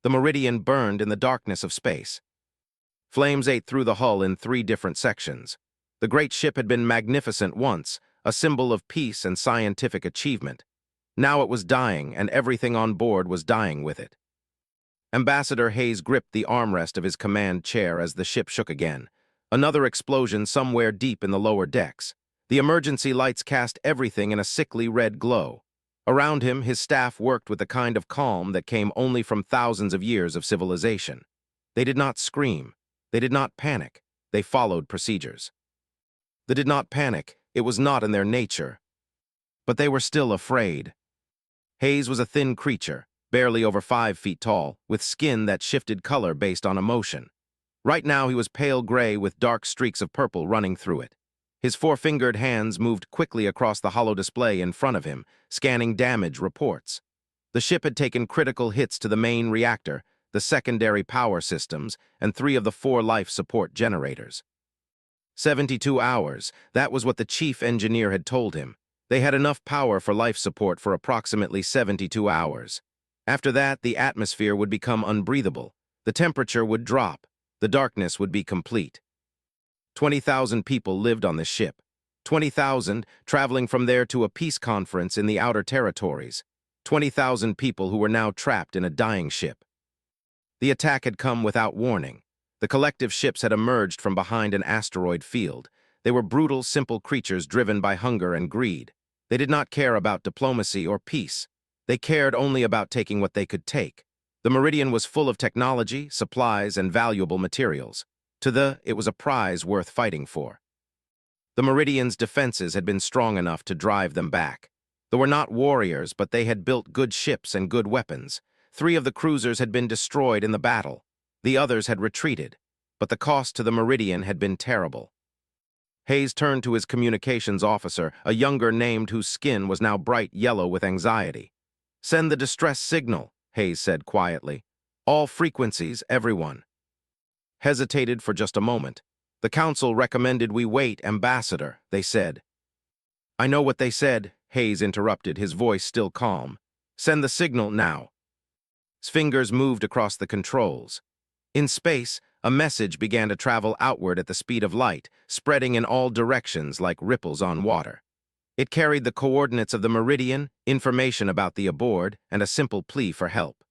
The meridian burned in the darkness of space. Flames ate through the hull in 3 different sections. The great ship had been magnificent once, a symbol of peace and scientific achievement. Now it was dying, and everything on board was dying with it. Ambassador Hayes gripped the armrest of his command chair as the ship shook again. Another explosion somewhere deep in the lower decks. The emergency lights cast everything in a sickly red glow. Around him, his staff worked with the kind of calm that came only from thousands of years of civilization. They did not scream. They did not panic. They followed procedures. They did not panic. It was not in their nature. But they were still afraid. Hayes was a thin creature, barely over 5 feet tall, with skin that shifted color based on emotion. Right now he was pale gray with dark streaks of purple running through it. His 4-fingered hands moved quickly across the hollow display in front of him, scanning damage reports. The ship had taken critical hits to the main reactor, the secondary power systems, and 3 of the 4 life support generators. 72 hours, that was what the chief engineer had told him. They had enough power for life support for approximately 72 hours. After that, the atmosphere would become unbreathable. The temperature would drop. The darkness would be complete. 20,000 people lived on this ship. 20,000 traveling from there to a peace conference in the outer territories. 20,000 people who were now trapped in a dying ship. The attack had come without warning. The collective ships had emerged from behind an asteroid field. They were brutal, simple creatures driven by hunger and greed. They did not care about diplomacy or peace. They cared only about taking what they could take. The Meridian was full of technology, supplies, and valuable materials. It was a prize worth fighting for. The Meridian's defenses had been strong enough to drive them back. They were not warriors, but they had built good ships and good weapons. 3 of the cruisers had been destroyed in the battle. The others had retreated, but the cost to the Meridian had been terrible. Hayes turned to his communications officer, a younger named whose skin was now bright yellow with anxiety. "Send the distress signal," Hayes said quietly. "All frequencies, everyone." Hesitated for just a moment. "The council recommended we wait, Ambassador," they said. "I know what they said," Hayes interrupted, his voice still calm. "Send the signal now." His fingers moved across the controls. In space, a message began to travel outward at the speed of light, spreading in all directions like ripples on water. It carried the coordinates of the Meridian, information about the aboard, and a simple plea for help.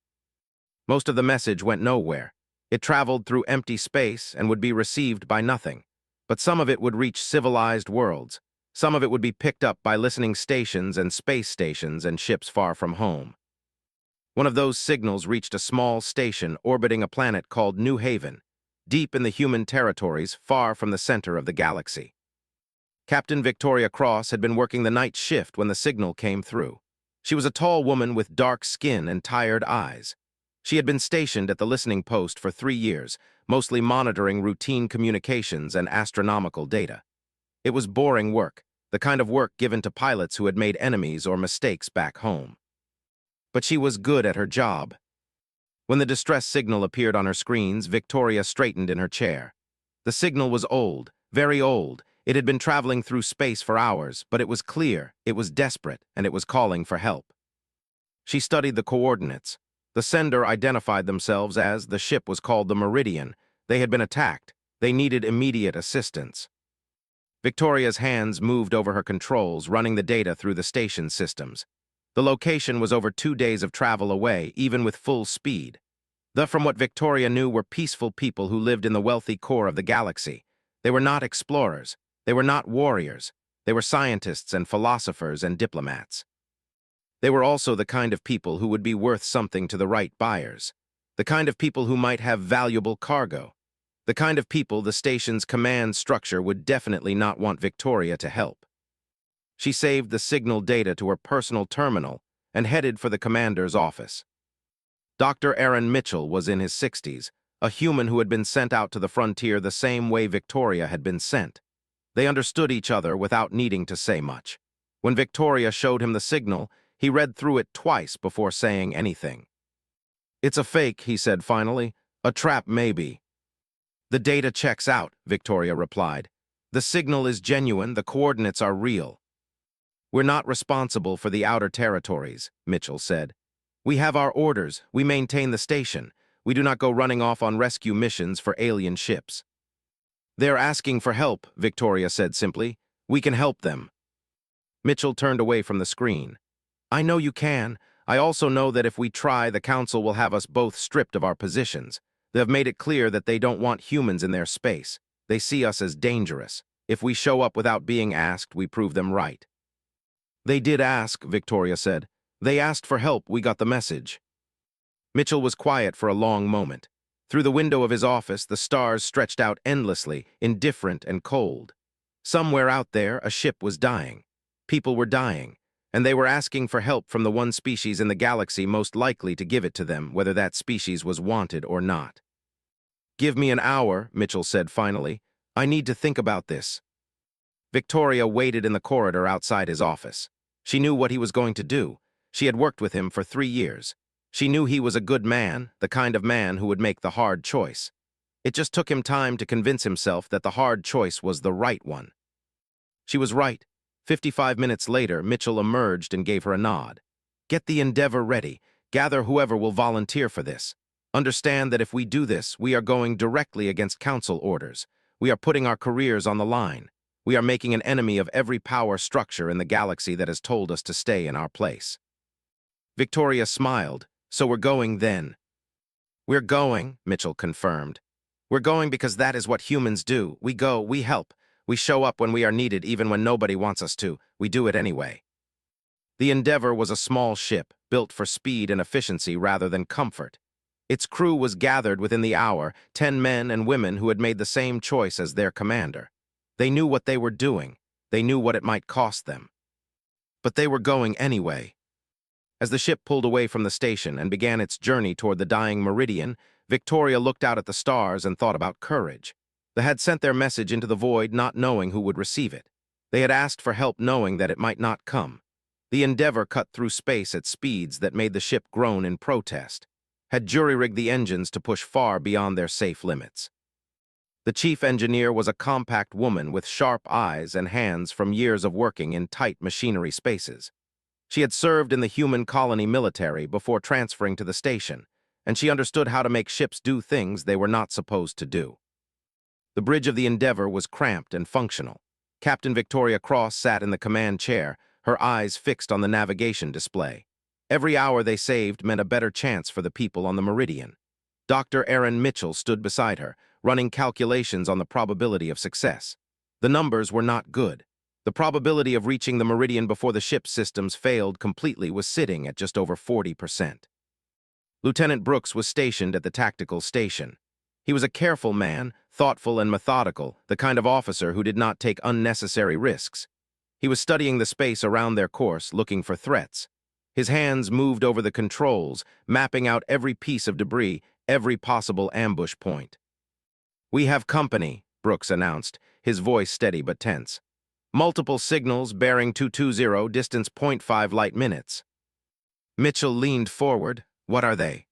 Most of the message went nowhere. It traveled through empty space and would be received by nothing. But some of it would reach civilized worlds. Some of it would be picked up by listening stations and space stations and ships far from home. One of those signals reached a small station orbiting a planet called New Haven, deep in the human territories far from the center of the galaxy. Captain Victoria Cross had been working the night shift when the signal came through. She was a tall woman with dark skin and tired eyes. She had been stationed at the listening post for 3 years, mostly monitoring routine communications and astronomical data. It was boring work, the kind of work given to pilots who had made enemies or mistakes back home. But she was good at her job. When the distress signal appeared on her screens, Victoria straightened in her chair. The signal was old, very old. It had been traveling through space for hours, but it was clear, it was desperate, and it was calling for help. She studied the coordinates. The sender identified themselves as the ship was called the Meridian. They had been attacked. They needed immediate assistance. Victoria's hands moved over her controls, running the data through the station systems. The location was over 2 days of travel away, even with full speed. From what Victoria knew, were peaceful people who lived in the wealthy core of the galaxy. They were not explorers. They were not warriors. They were scientists and philosophers and diplomats. They were also the kind of people who would be worth something to the right buyers. The kind of people who might have valuable cargo. The kind of people the station's command structure would definitely not want Victoria to help. She saved the signal data to her personal terminal and headed for the commander's office. Dr. Aaron Mitchell was in his 60s, a human who had been sent out to the frontier the same way Victoria had been sent. They understood each other without needing to say much. When Victoria showed him the signal, he read through it twice before saying anything. "It's a fake," he said finally. "A trap, maybe." "The data checks out," Victoria replied. "The signal is genuine, the coordinates are real." "We're not responsible for the outer territories," Mitchell said. "We have our orders, we maintain the station. We do not go running off on rescue missions for alien ships. They're asking for help, Victoria said simply. We can help them. Mitchell turned away from the screen. I know you can. I also know that if we try, the Council will have us both stripped of our positions. They have made it clear that they don't want humans in their space. They see us as dangerous. If we show up without being asked, we prove them right. They did ask, Victoria said. They asked for help, we got the message. Mitchell was quiet for a long moment. Through the window of his office, the stars stretched out endlessly, indifferent and cold. Somewhere out there, a ship was dying. People were dying, and they were asking for help from the one species in the galaxy most likely to give it to them, whether that species was wanted or not. Give me an hour, Mitchell said finally. I need to think about this. Victoria waited in the corridor outside his office. She knew what he was going to do. She had worked with him for 3 years. She knew he was a good man, the kind of man who would make the hard choice. It just took him time to convince himself that the hard choice was the right one. She was right. 55 minutes later, Mitchell emerged and gave her a nod. Get the Endeavor ready. Gather whoever will volunteer for this. Understand that if we do this, we are going directly against Council orders. We are putting our careers on the line. We are making an enemy of every power structure in the galaxy that has told us to stay in our place. Victoria smiled. So we're going then. We're going, Mitchell confirmed. We're going because that is what humans do. We go, we help. We show up when we are needed, even when nobody wants us to. We do it anyway. The Endeavor was a small ship, built for speed and efficiency rather than comfort. Its crew was gathered within the hour, 10 men and women who had made the same choice as their commander. They knew what they were doing. They knew what it might cost them. But they were going anyway. As the ship pulled away from the station and began its journey toward the dying meridian, Victoria looked out at the stars and thought about courage. They had sent their message into the void not knowing who would receive it. They had asked for help knowing that it might not come. The Endeavor cut through space at speeds that made the ship groan in protest, had jury-rigged the engines to push far beyond their safe limits. The chief engineer was a compact woman with sharp eyes and hands from years of working in tight machinery spaces. She had served in the human colony military before transferring to the station, and she understood how to make ships do things they were not supposed to do. The bridge of the Endeavor was cramped and functional. Captain Victoria Cross sat in the command chair, her eyes fixed on the navigation display. Every hour they saved meant a better chance for the people on the meridian. Dr. Aaron Mitchell stood beside her, running calculations on the probability of success. The numbers were not good. The probability of reaching the meridian before the ship's systems failed completely was sitting at just over 40%. Lieutenant Brooks was stationed at the tactical station. He was a careful man, thoughtful and methodical, the kind of officer who did not take unnecessary risks. He was studying the space around their course, looking for threats. His hands moved over the controls, mapping out every piece of debris, every possible ambush point. We have company, Brooks announced, his voice steady but tense. Multiple signals bearing 220, distance 0.5 light minutes. Mitchell leaned forward. What are they?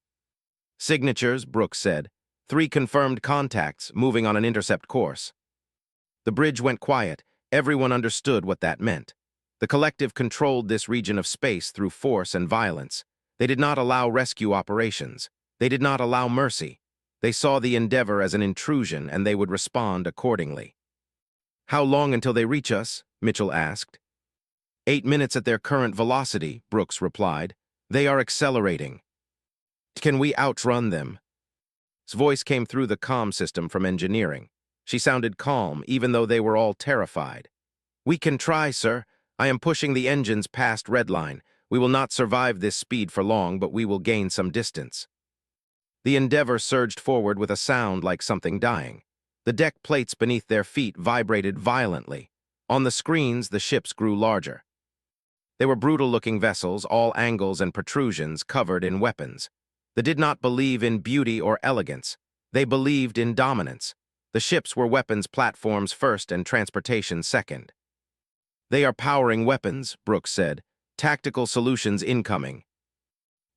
Signatures, Brooks said. 3 confirmed contacts moving on an intercept course. The bridge went quiet. Everyone understood what that meant. The collective controlled this region of space through force and violence. They did not allow rescue operations. They did not allow mercy. They saw the Endeavor as an intrusion, and they would respond accordingly. How long until they reach us? Mitchell asked. 8 minutes at their current velocity, Brooks replied. They are accelerating. Can we outrun them? His voice came through the comm system from engineering. She sounded calm, even though they were all terrified. We can try, sir. I am pushing the engines past Redline. We will not survive this speed for long, but we will gain some distance. The Endeavor surged forward with a sound like something dying. The deck plates beneath their feet vibrated violently. On the screens, the ships grew larger. They were brutal-looking vessels, all angles and protrusions covered in weapons. They did not believe in beauty or elegance. They believed in dominance. The ships were weapons platforms first and transportation second. They are powering weapons, Brooks said. Tactical solutions incoming.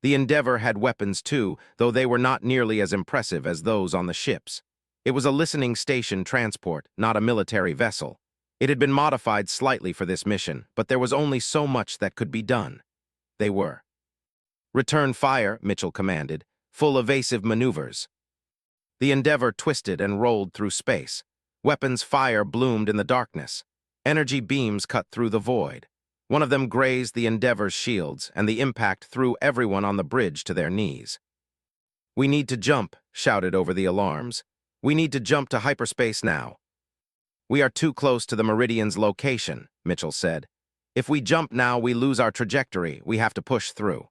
The Endeavor had weapons too, though they were not nearly as impressive as those on the ships. It was a listening station transport, not a military vessel. It had been modified slightly for this mission, but there was only so much that could be done. They were. Return fire, Mitchell commanded. full evasive maneuvers. The Endeavor twisted and rolled through space. Weapons fire bloomed in the darkness. Energy beams cut through the void. One of them grazed the Endeavor's shields, and the impact threw everyone on the bridge to their knees. "We need to jump," shouted over the alarms. "We need to jump to hyperspace now." "We are too close to the Meridian's location," Mitchell said. "If we jump now, we lose our trajectory. We have to push through."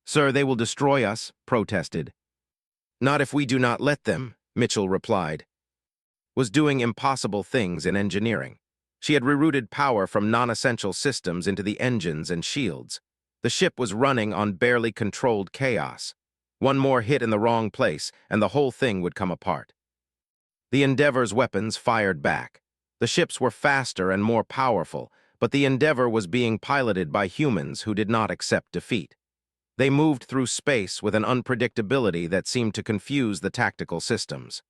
"Sir, they will destroy us," protested. "Not if we do not let them," Mitchell replied. Was doing impossible things in engineering. She had rerouted power from non-essential systems into the engines and shields. The ship was running on barely controlled chaos. One more hit in the wrong place, and the whole thing would come apart. The Endeavor's weapons fired back. The ships were faster and more powerful, but the Endeavor was being piloted by humans who did not accept defeat. They moved through space with an unpredictability that seemed to confuse the tactical systems.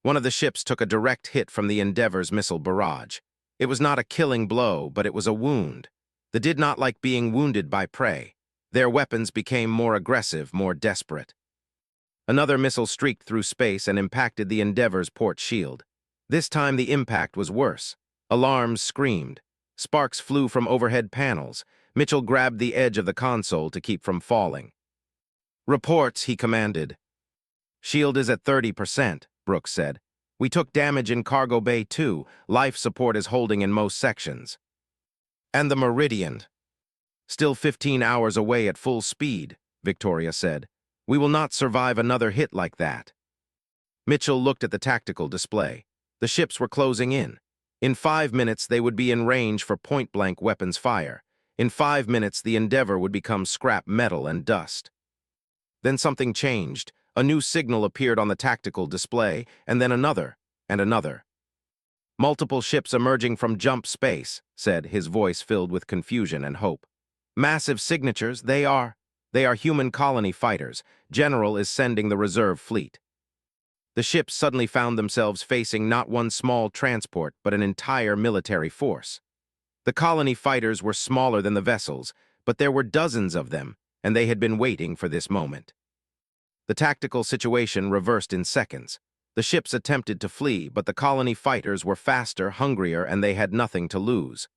One of the ships took a direct hit from the Endeavor's missile barrage. It was not a killing blow, but it was a wound. They did not like being wounded by prey. Their weapons became more aggressive, more desperate. Another missile streaked through space and impacted the Endeavor's port shield. This time the impact was worse. Alarms screamed. Sparks flew from overhead panels. Mitchell grabbed the edge of the console to keep from falling. "Reports," he commanded. "Shield is at 30%, Brooks said. "We took damage in cargo bay too. Life support is holding in most sections." "And the Meridian?" "Still 15 hours away at full speed," Victoria said. "We will not survive another hit like that." Mitchell looked at the tactical display. The ships were closing in. In 5 minutes, they would be in range for point-blank weapons fire. In 5 minutes, the Endeavor would become scrap metal and dust. Then something changed. A new signal appeared on the tactical display, and then another, and another. "Multiple ships emerging from jump space," said, his voice filled with confusion and hope. "Massive signatures, they are human colony fighters. General is sending the reserve fleet." The ships suddenly found themselves facing not one small transport, but an entire military force. The colony fighters were smaller than the vessels, but there were dozens of them, and they had been waiting for this moment. The tactical situation reversed in seconds. The ships attempted to flee, but the colony fighters were faster, hungrier, and they had nothing to lose.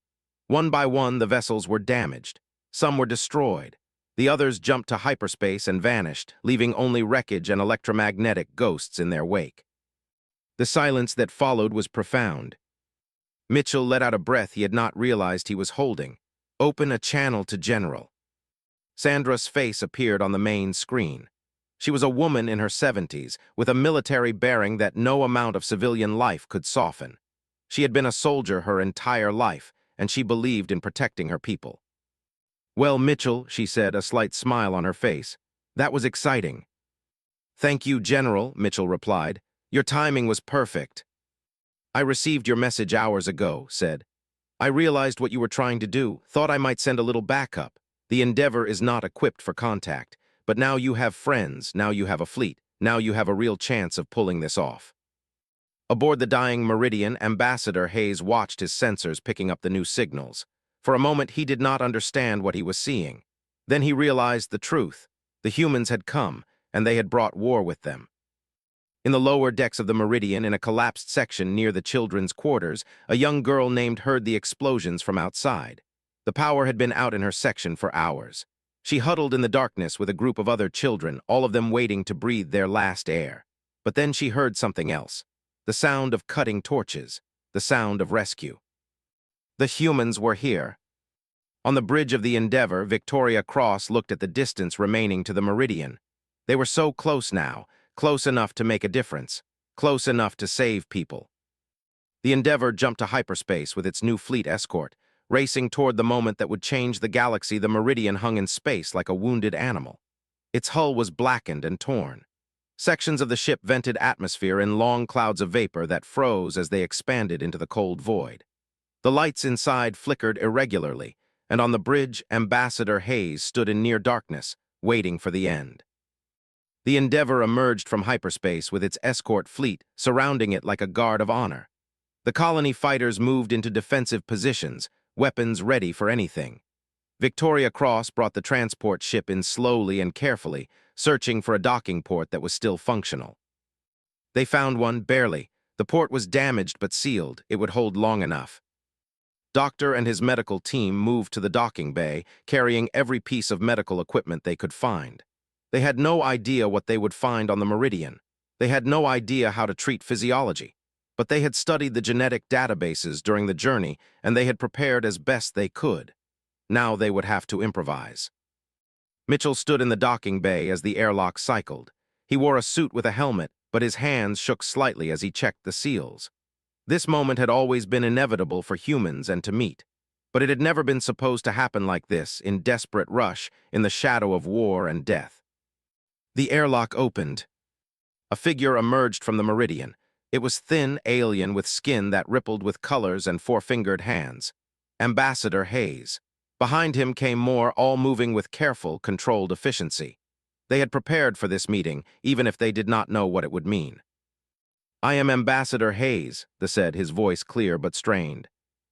One by one, the vessels were damaged. Some were destroyed. The others jumped to hyperspace and vanished, leaving only wreckage and electromagnetic ghosts in their wake. The silence that followed was profound. Mitchell let out a breath he had not realized he was holding. "Open a channel to General." Sandra's face appeared on the main screen. She was a woman in her 70s, with a military bearing that no amount of civilian life could soften. She had been a soldier her entire life, and she believed in protecting her people. "Well, Mitchell," she said, a slight smile on her face. "That was exciting." "Thank you, General," Mitchell replied. "Your timing was perfect." "I received your message hours ago," said. "I realized what you were trying to do, thought I might send a little backup. The Endeavor is not equipped for contact. But now you have friends, now you have a fleet, now you have a real chance of pulling this off." Aboard the dying Meridian, Ambassador Hayes watched his sensors picking up the new signals. For a moment, he did not understand what he was seeing. Then he realized the truth. The humans had come, and they had brought war with them. In the lower decks of the Meridian, in a collapsed section near the children's quarters, a young girl named heard the explosions from outside. The power had been out in her section for hours. She huddled in the darkness with a group of other children, all of them waiting to breathe their last air. But then she heard something else. The sound of cutting torches. The sound of rescue. The humans were here. On the bridge of the Endeavor, Victoria Cross looked at the distance remaining to the Meridian. They were so close now, close enough to make a difference, close enough to save people. The Endeavor jumped to hyperspace with its new fleet escort. Racing toward the moment that would change the galaxy, the Meridian hung in space like a wounded animal. Its hull was blackened and torn. Sections of the ship vented atmosphere in long clouds of vapor that froze as they expanded into the cold void. The lights inside flickered irregularly, and on the bridge, Ambassador Hayes stood in near darkness, waiting for the end. The Endeavor emerged from hyperspace with its escort fleet surrounding it like a guard of honor. The colony fighters moved into defensive positions, weapons ready for anything. Victoria Cross brought the transport ship in slowly and carefully, searching for a docking port that was still functional. They found one, barely. The port was damaged but sealed. It would hold long enough. Doctor and his medical team moved to the docking bay, carrying every piece of medical equipment they could find. They had no idea what they would find on the Meridian. They had no idea how to treat physiology. But they had studied the genetic databases during the journey, and they had prepared as best they could. Now they would have to improvise. Mitchell stood in the docking bay as the airlock cycled. He wore a suit with a helmet, but his hands shook slightly as he checked the seals. This moment had always been inevitable for humans and to meet, but it had never been supposed to happen like this, in desperate rush, in the shadow of war and death. The airlock opened. A figure emerged from the Meridian. It was thin, alien, with skin that rippled with colors and four-fingered hands. Ambassador Hayes. Behind him came more, all moving with careful, controlled efficiency. They had prepared for this meeting, even if they did not know what it would mean. "I am Ambassador Hayes," they said, his voice clear but strained.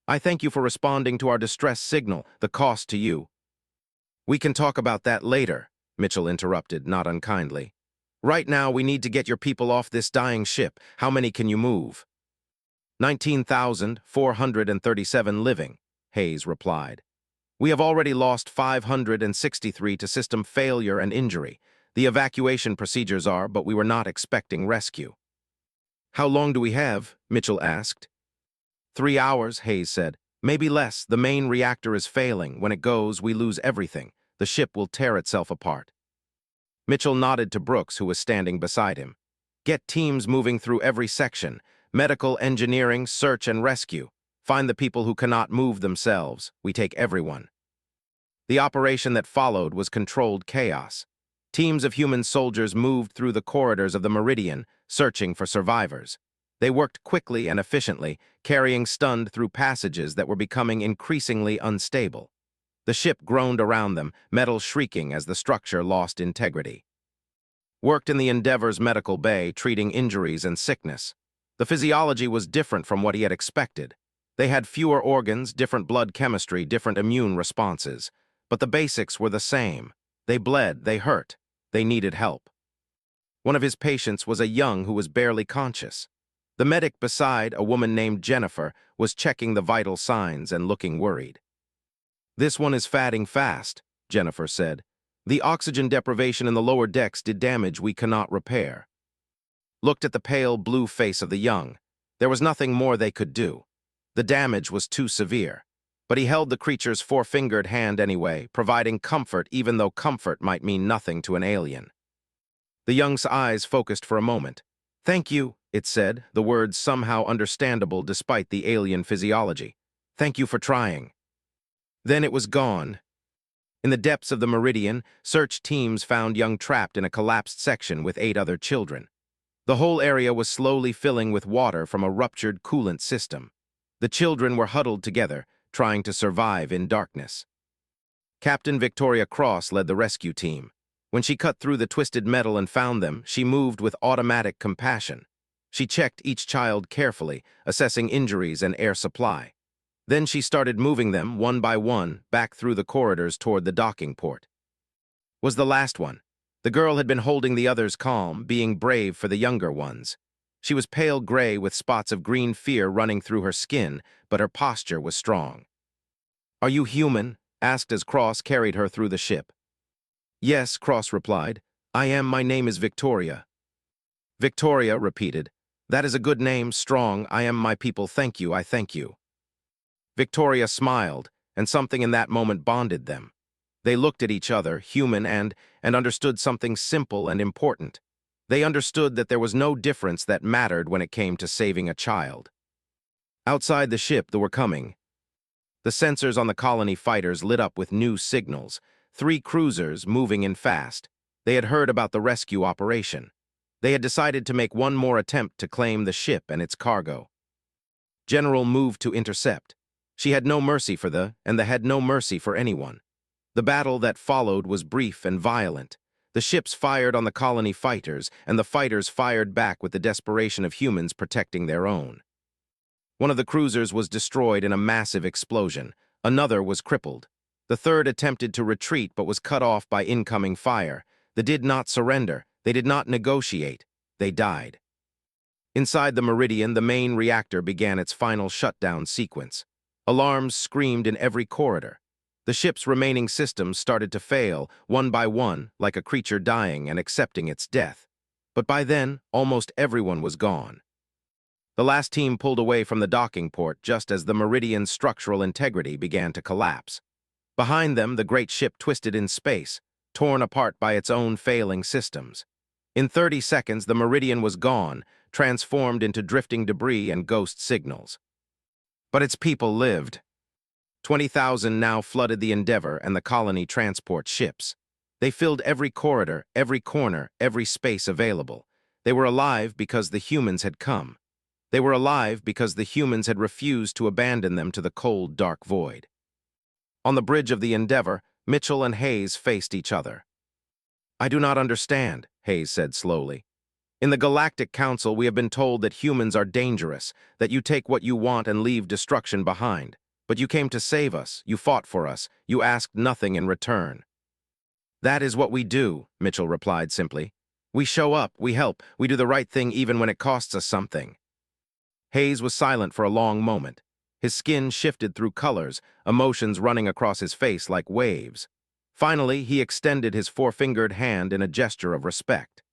"I thank you for responding to our distress signal, the cost to you." "We can talk about that later," Mitchell interrupted, not unkindly. "Right now, we need to get your people off this dying ship. How many can you move?" 19,437 living, Hayes replied. "We have already lost 563 to system failure and injury. The evacuation procedures are, but we were not expecting rescue." "How long do we have?" Mitchell asked. 3 hours, Hayes said. "Maybe less. The main reactor is failing. When it goes, we lose everything. The ship will tear itself apart." Mitchell nodded to Brooks, who was standing beside him. "Get teams moving through every section. Medical, engineering, search and rescue. Find the people who cannot move themselves. We take everyone." The operation that followed was controlled chaos. Teams of human soldiers moved through the corridors of the Meridian, searching for survivors. They worked quickly and efficiently, carrying stunned through passages that were becoming increasingly unstable. The ship groaned around them, metal shrieking as the structure lost integrity. Worked in the Endeavor's medical bay, treating injuries and sickness. The physiology was different from what he had expected. They had fewer organs, different blood chemistry, different immune responses. But the basics were the same. They bled, they hurt, they needed help. One of his patients was a young who was barely conscious. The medic beside, a woman named Jennifer, was checking the vital signs and looking worried. "This one is fatting fast," Jennifer said. "The oxygen deprivation in the lower decks did damage we cannot repair." Looked at the pale blue face of the young. There was nothing more they could do. The damage was too severe. But he held the creature's four-fingered hand anyway, providing comfort even though comfort might mean nothing to an alien. The young's eyes focused for a moment. "Thank you," it said, the words somehow understandable despite the alien physiology. "Thank you for trying." Then it was gone. In the depths of the Meridian, search teams found young trapped in a collapsed section with 8 other children. The whole area was slowly filling with water from a ruptured coolant system. The children were huddled together, trying to survive in darkness. Captain Victoria Cross led the rescue team. When she cut through the twisted metal and found them, she moved with automatic compassion. She checked each child carefully, assessing injuries and air supply. Then she started moving them, one by one, back through the corridors toward the docking port. Was the last one. The girl had been holding the others calm, being brave for the younger ones. She was pale gray with spots of green fear running through her skin, but her posture was strong. "Are you human?" asked as Cross carried her through the ship. "Yes," Cross replied. "I am. My name is Victoria." Victoria repeated. "That is a good name, strong. I am my people. Thank you, I thank you." Victoria smiled, and something in that moment bonded them. They looked at each other, human and understood something simple and important. They understood that there was no difference that mattered when it came to saving a child. Outside the ship, they were coming. The sensors on the colony fighters lit up with new signals. 3 cruisers moving in fast. They had heard about the rescue operation. They had decided to make one more attempt to claim the ship and its cargo. General moved to intercept. She had no mercy for and they had no mercy for anyone. The battle that followed was brief and violent. The ships fired on the colony fighters, and the fighters fired back with the desperation of humans protecting their own. One of the cruisers was destroyed in a massive explosion. Another was crippled. The third attempted to retreat but was cut off by incoming fire. They did not surrender. They did not negotiate. They died. Inside the Meridian, the main reactor began its final shutdown sequence. Alarms screamed in every corridor. The ship's remaining systems started to fail, one by one, like a creature dying and accepting its death. But by then, almost everyone was gone. The last team pulled away from the docking port just as the Meridian's structural integrity began to collapse. Behind them, the great ship twisted in space, torn apart by its own failing systems. In 30 seconds, the Meridian was gone, transformed into drifting debris and ghost signals. But its people lived. 20,000 now flooded the Endeavor and the colony transport ships. They filled every corridor, every corner, every space available. They were alive because the humans had come. They were alive because the humans had refused to abandon them to the cold, dark void. On the bridge of the Endeavor, Mitchell and Hayes faced each other. "I do not understand," Hayes said slowly. "In the Galactic Council, we have been told that humans are dangerous, that you take what you want and leave destruction behind. But you came to save us, you fought for us, you asked nothing in return." "That is what we do," Mitchell replied simply. "We show up, we help, we do the right thing even when it costs us something." Hayes was silent for a long moment. His skin shifted through colors, emotions running across his face like waves. Finally, he extended his four-fingered hand in a gesture of respect.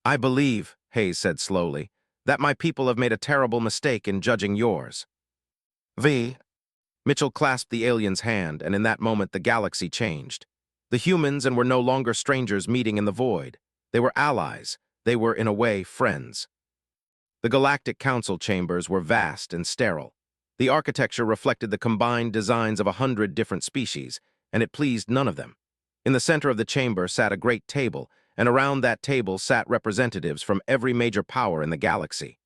"I believe," Hayes said slowly, "that my people have made a terrible mistake in judging yours." Mitchell clasped the alien's hand, and in that moment the galaxy changed. The humans were no longer strangers meeting in the void. They were allies. They were, in a way, friends. The Galactic Council chambers were vast and sterile. The architecture reflected the combined designs of 100 different species, and it pleased none of them. In the center of the chamber sat a great table, and around that table sat representatives from every major power in the galaxy.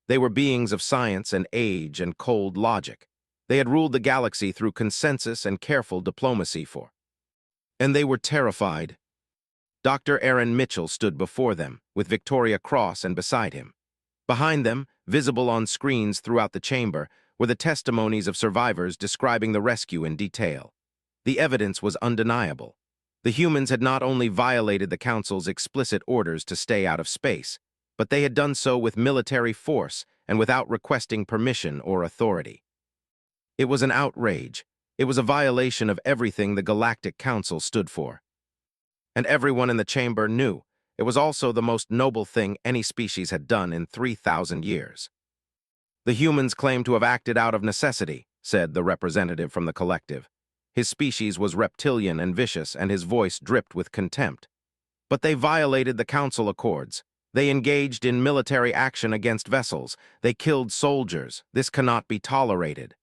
They were beings of science and age and cold logic. They had ruled the galaxy through consensus and careful diplomacy and they were terrified. Dr. Aaron Mitchell stood before them, with Victoria Cross and beside him. Behind them, visible on screens throughout the chamber, were the testimonies of survivors describing the rescue in detail. The evidence was undeniable. The humans had not only violated the Council's explicit orders to stay out of space, but they had done so with military force and without requesting permission or authority. It was an outrage. It was a violation of everything the Galactic Council stood for. And everyone in the chamber knew it was also the most noble thing any species had done in 3,000 years. "The humans claim to have acted out of necessity," said the representative from the collective. His species was reptilian and vicious, and his voice dripped with contempt. "But they violated the Council Accords. They engaged in military action against vessels. They killed soldiers. This cannot be tolerated."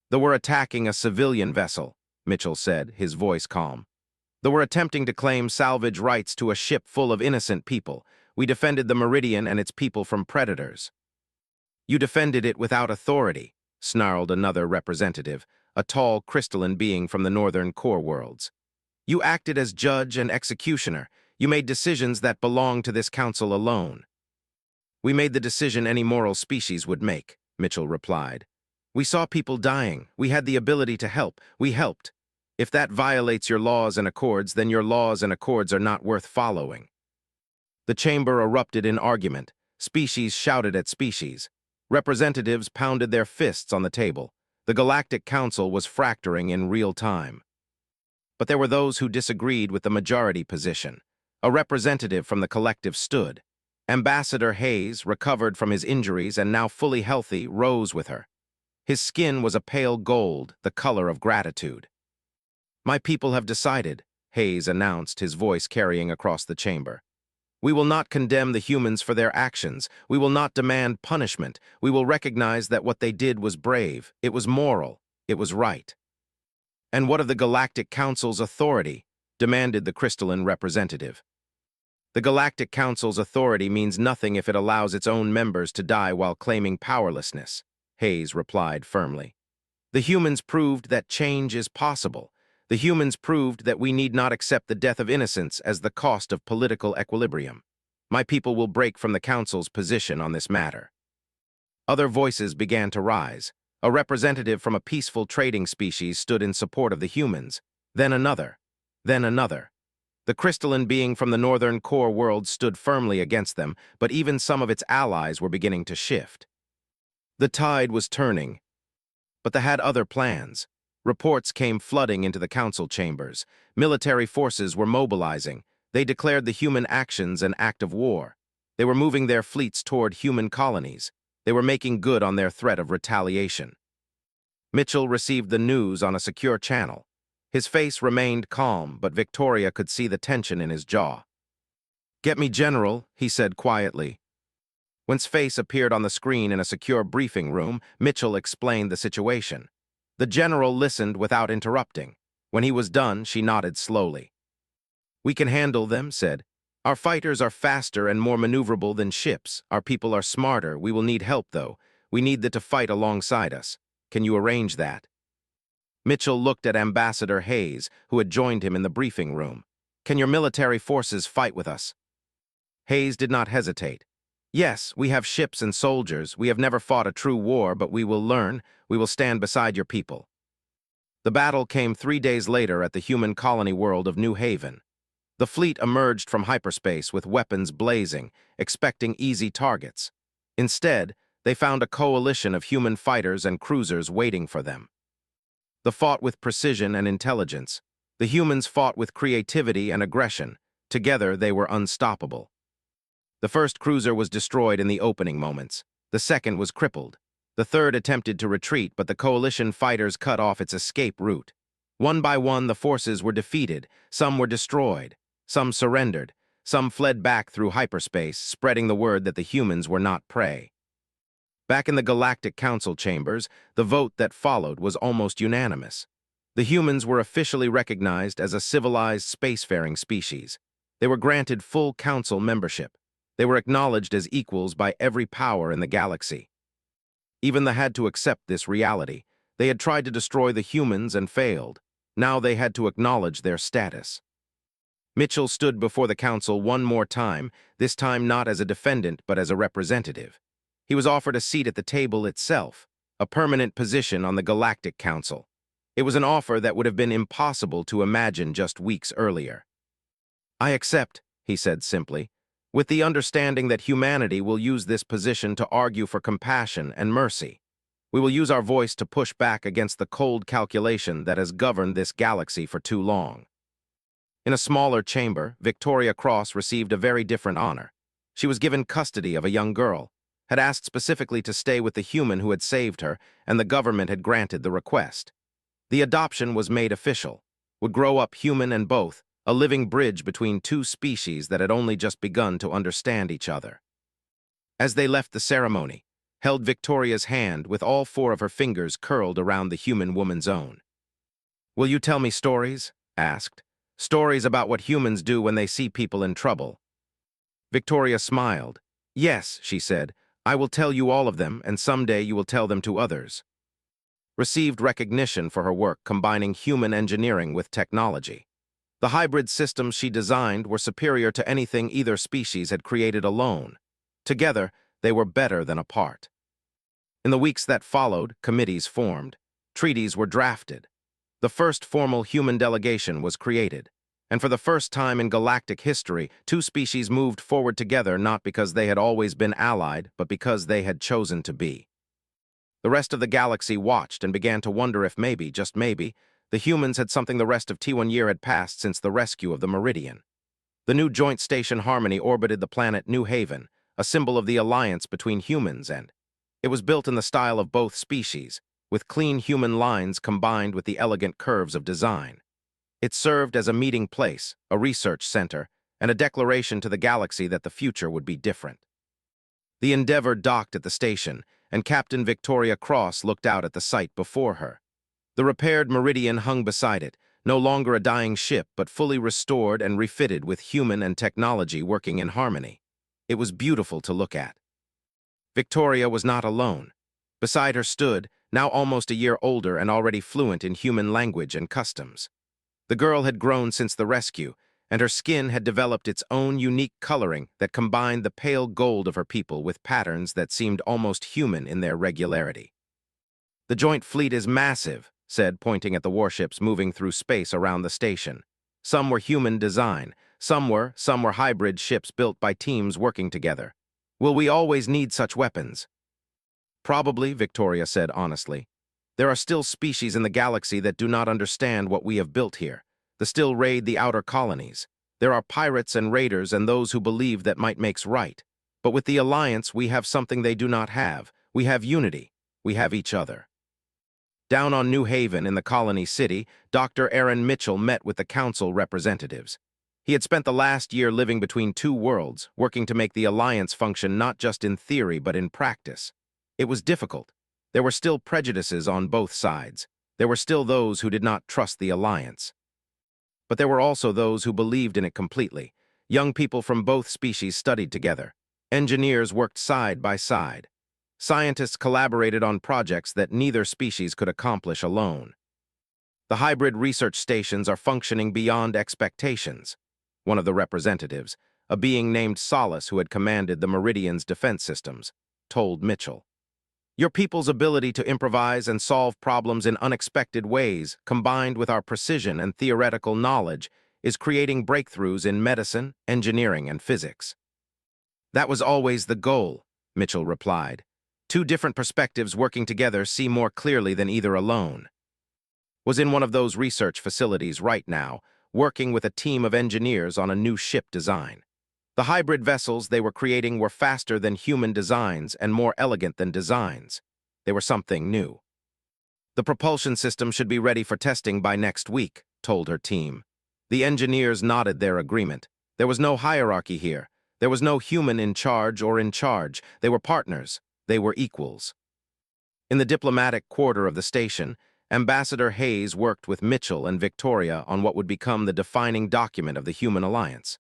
"They were attacking a civilian vessel," Mitchell said, his voice calm. "They were attempting to claim salvage rights to a ship full of innocent people. We defended the Meridian and its people from predators." "You defended it without authority," snarled another representative, a tall crystalline being from the northern core worlds. "You acted as judge and executioner. You made decisions that belong to this council alone." "We made the decision any moral species would make," Mitchell replied. "We saw people dying. We had the ability to help. We helped. If that violates your laws and accords, then your laws and accords are not worth following." The chamber erupted in argument. Species shouted at species. Representatives pounded their fists on the table. The Galactic Council was fracturing in real time. But there were those who disagreed with the majority position. A representative from the collective stood. Ambassador Hayes, recovered from his injuries and now fully healthy, rose with her. His skin was a pale gold, the color of gratitude. "My people have decided," Hayes announced, his voice carrying across the chamber. "We will not condemn the humans for their actions. We will not demand punishment. We will recognize that what they did was brave. It was moral. It was right." "And what of the Galactic Council's authority?" demanded the crystalline representative. "The Galactic Council's authority means nothing if it allows its own members to die while claiming powerlessness," Hayes replied firmly. "The humans proved that change is possible. The humans proved that we need not accept the death of innocence as the cost of political equilibrium. My people will break from the Council's position on this matter." Other voices began to rise. A representative from a peaceful trading species stood in support of the humans. Then another. Then another. The crystalline being from the northern core world stood firmly against them, but even some of its allies were beginning to shift. The tide was turning, but they had other plans. Reports came flooding into the council chambers. Military forces were mobilizing. They declared the human actions an act of war. They were moving their fleets toward human colonies. They were making good on their threat of retaliation. Mitchell received the news on a secure channel. His face remained calm, but Victoria could see the tension in his jaw. "Get me General," he said quietly. When his face appeared on the screen in a secure briefing room, Mitchell explained the situation. The general listened without interrupting. When he was done, she nodded slowly. "We can handle them," said. "Our fighters are faster and more maneuverable than ships. Our people are smarter. We will need help, though. We need them to fight alongside us. Can you arrange that?" Mitchell looked at Ambassador Hayes, who had joined him in the briefing room. "Can your military forces fight with us?" Hayes did not hesitate. "Yes, we have ships and soldiers. We have never fought a true war, but we will learn. We will stand beside your people." The battle came 3 days later at the human colony world of New Haven. The fleet emerged from hyperspace with weapons blazing, expecting easy targets. Instead, they found a coalition of human fighters and cruisers waiting for them. They fought with precision and intelligence. The humans fought with creativity and aggression. Together, they were unstoppable. The first cruiser was destroyed in the opening moments. The second was crippled. The third attempted to retreat, but the coalition fighters cut off its escape route. One by one, the forces were defeated. Some were destroyed. Some surrendered. Some fled back through hyperspace, spreading the word that the humans were not prey. Back in the Galactic Council chambers, the vote that followed was almost unanimous. The humans were officially recognized as a civilized spacefaring species. They were granted full council membership. They were acknowledged as equals by every power in the galaxy. Even they had to accept this reality. They had tried to destroy the humans and failed. Now they had to acknowledge their status. Mitchell stood before the council one more time, this time not as a defendant but as a representative. He was offered a seat at the table itself, a permanent position on the Galactic Council. It was an offer that would have been impossible to imagine just weeks earlier. "I accept," he said simply, "with the understanding that humanity will use this position to argue for compassion and mercy. We will use our voice to push back against the cold calculation that has governed this galaxy for too long." In a smaller chamber, Victoria Cross received a very different honor. She was given custody of a young girl, had asked specifically to stay with the human who had saved her, and the government had granted the request. The adoption was made official, would grow up human and both, a living bridge between two species that had only just begun to understand each other. As they left the ceremony, held Victoria's hand with all 4 of her fingers curled around the human woman's own. "Will you tell me stories?" asked. "Stories about what humans do when they see people in trouble." Victoria smiled. "Yes," she said, "I will tell you all of them, and someday you will tell them to others." Received recognition for her work combining human engineering with technology. The hybrid systems she designed were superior to anything either species had created alone. Together, they were better than apart. In the weeks that followed, committees formed. Treaties were drafted. The first formal human delegation was created. And for the first time in galactic history, 2 species moved forward together not because they had always been allied, but because they had chosen to be. The rest of the galaxy watched and began to wonder if maybe, just maybe, the humans had something the rest of T1 year had passed since the rescue of the Meridian. The new joint station Harmony orbited the planet New Haven, a symbol of the alliance between humans and... It was built in the style of both species, with clean human lines combined with the elegant curves of design. It served as a meeting place, a research center, and a declaration to the galaxy that the future would be different. The Endeavour docked at the station, and Captain Victoria Cross looked out at the site before her. The repaired Meridian hung beside it, no longer a dying ship, but fully restored and refitted with human and technology working in harmony. It was beautiful to look at. Victoria was not alone. Beside her stood, now almost a year older and already fluent in human language and customs. The girl had grown since the rescue, and her skin had developed its own unique coloring that combined the pale gold of her people with patterns that seemed almost human in their regularity. The joint fleet is massive, said, pointing at the warships moving through space around the station. Some were human design, some were hybrid ships built by teams working together. Will we always need such weapons? Probably, Victoria said honestly. There are still species in the galaxy that do not understand what we have built here. They still raid the outer colonies. There are pirates and raiders and those who believe that might makes right. But with the Alliance, we have something they do not have. We have unity. We have each other. Down on New Haven in the colony city, Dr. Aaron Mitchell met with the council representatives. He had spent the last year living between two worlds, working to make the Alliance function not just in theory but in practice. It was difficult. There were still prejudices on both sides. There were still those who did not trust the Alliance. But there were also those who believed in it completely. Young people from both species studied together. Engineers worked side by side. Scientists collaborated on projects that neither species could accomplish alone. The hybrid research stations are functioning beyond expectations. One of the representatives, a being named Solace who had commanded the Meridian's defense systems, told Mitchell. Your people's ability to improvise and solve problems in unexpected ways, combined with our precision and theoretical knowledge, is creating breakthroughs in medicine, engineering, and physics. That was always the goal, Mitchell replied. Two different perspectives working together see more clearly than either alone. Was in one of those research facilities right now, working with a team of engineers on a new ship design. The hybrid vessels they were creating were faster than human designs and more elegant than designs. They were something new. The propulsion system should be ready for testing by next week, told her team. The engineers nodded their agreement. There was no hierarchy here. There was no human in charge or in charge. They were partners. They were equals. In the diplomatic quarter of the station, Ambassador Hayes worked with Mitchell and Victoria on what would become the defining document of the human alliance.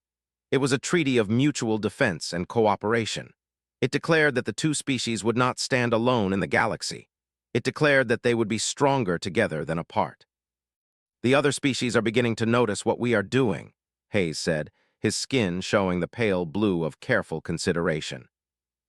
It was a treaty of mutual defense and cooperation. It declared that the two species would not stand alone in the galaxy. It declared that they would be stronger together than apart. The other species are beginning to notice what we are doing, Hayes said, his skin showing the pale blue of careful consideration.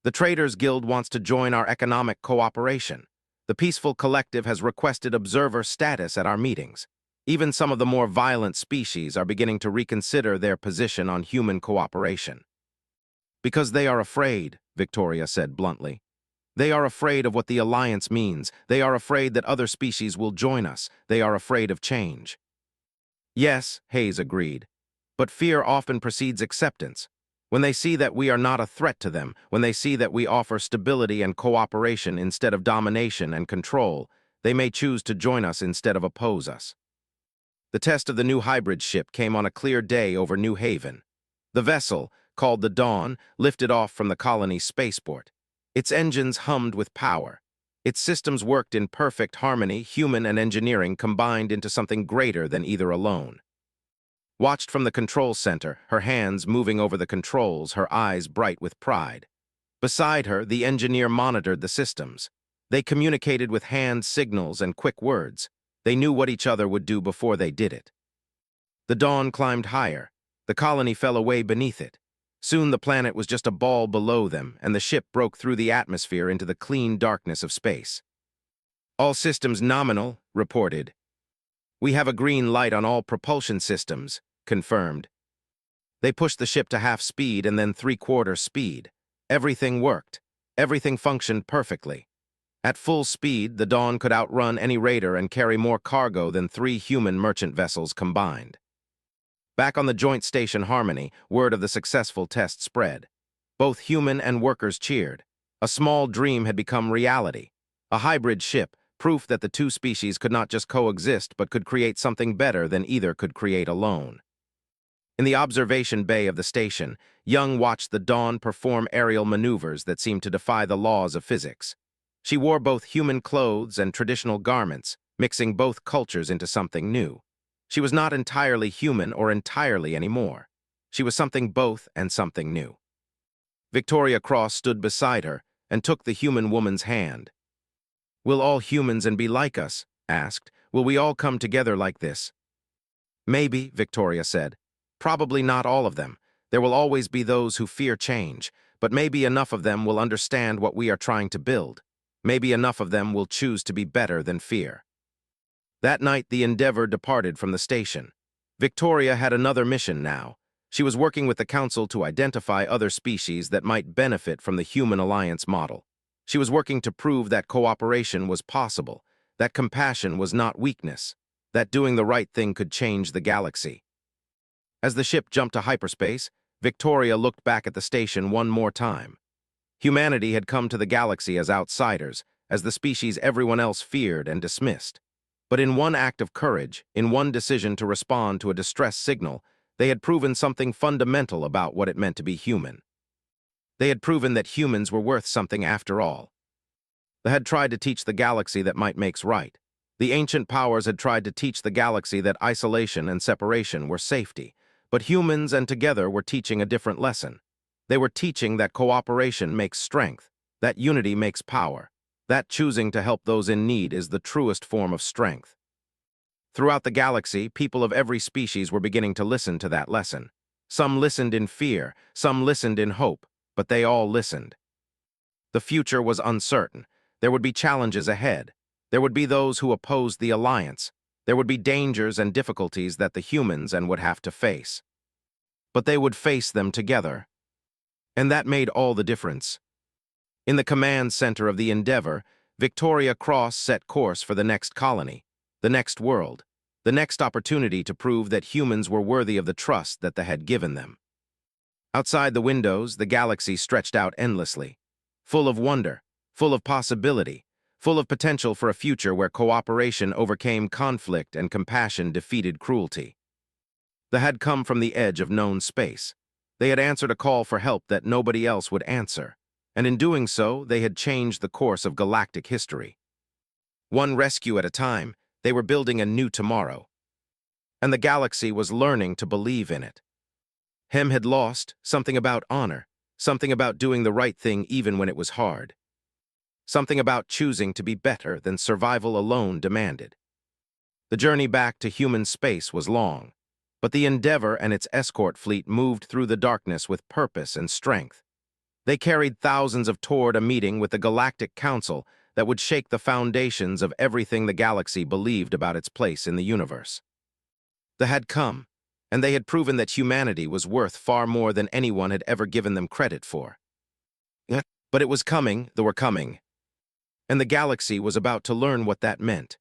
The Traders Guild wants to join our economic cooperation. The Peaceful Collective has requested observer status at our meetings. Even some of the more violent species are beginning to reconsider their position on human cooperation. Because they are afraid, Victoria said bluntly. They are afraid of what the Alliance means. They are afraid that other species will join us. They are afraid of change. Yes, Hayes agreed. But fear often precedes acceptance. When they see that we are not a threat to them, when they see that we offer stability and cooperation instead of domination and control, they may choose to join us instead of oppose us. The test of the new hybrid ship came on a clear day over New Haven. The vessel, called the Dawn, lifted off from the colony's spaceport. Its engines hummed with power. Its systems worked in perfect harmony, human and engineering combined into something greater than either alone. Watched from the control center, her hands moving over the controls, her eyes bright with pride. Beside her, the engineer monitored the systems. They communicated with hand signals and quick words. They knew what each other would do before they did it. The Dawn climbed higher. The colony fell away beneath it. Soon the planet was just a ball below them, and the ship broke through the atmosphere into the clean darkness of space. All systems nominal, reported. We have a green light on all propulsion systems, confirmed. They pushed the ship to half speed and then three-quarter speed. Everything worked. Everything functioned perfectly. At full speed, the Dawn could outrun any raider and carry more cargo than 3 human merchant vessels combined. Back on the joint station Harmony, word of the successful test spread. Both human and workers cheered. A small dream had become reality. A hybrid ship, proof that the two species could not just coexist but could create something better than either could create alone. In the observation bay of the station, Young watched the Dawn perform aerial maneuvers that seemed to defy the laws of physics. She wore both human clothes and traditional garments, mixing both cultures into something new. She was not entirely human or entirely anymore. She was something both and something new. Victoria Cross stood beside her and took the human woman's hand. Will all humans and be like us? Asked. Will we all come together like this? Maybe, Victoria said. Probably not all of them. There will always be those who fear change, but maybe enough of them will understand what we are trying to build. Maybe enough of them will choose to be better than fear. That night, the Endeavor departed from the station. Victoria had another mission now. She was working with the Council to identify other species that might benefit from the Human Alliance model. She was working to prove that cooperation was possible, that compassion was not weakness, that doing the right thing could change the galaxy. As the ship jumped to hyperspace, Victoria looked back at the station one more time. Humanity had come to the galaxy as outsiders, as the species everyone else feared and dismissed. But in one act of courage, in one decision to respond to a distress signal, they had proven something fundamental about what it meant to be human. They had proven that humans were worth something after all. They had tried to teach the galaxy that might makes right. The ancient powers had tried to teach the galaxy that isolation and separation were safety, but humans and together were teaching a different lesson. They were teaching that cooperation makes strength, that unity makes power, that choosing to help those in need is the truest form of strength. Throughout the galaxy, people of every species were beginning to listen to that lesson. Some listened in fear, some listened in hope, but they all listened. The future was uncertain. There would be challenges ahead. There would be those who opposed the alliance. There would be dangers and difficulties that the humans would have to face. But they would face them together. And that made all the difference. In the command center of the Endeavor, Victoria Cross set course for the next colony, the next world, the next opportunity to prove that humans were worthy of the trust that they had given them. Outside the windows, the galaxy stretched out endlessly, full of wonder, full of possibility, full of potential for a future where cooperation overcame conflict and compassion defeated cruelty. They had come from the edge of known space. They had answered a call for help that nobody else would answer, and in doing so, they had changed the course of galactic history. One rescue at a time, they were building a new tomorrow, and the galaxy was learning to believe in it. Hem had lost something about honor, something about doing the right thing even when it was hard, something about choosing to be better than survival alone demanded. The journey back to human space was long, but the Endeavor and its escort fleet moved through the darkness with purpose and strength. They carried thousands toward a meeting with the Galactic Council that would shake the foundations of everything the galaxy believed about its place in the universe. They had come, and they had proven that humanity was worth far more than anyone had ever given them credit for. But it was coming, they were coming, and the galaxy was about to learn what that meant.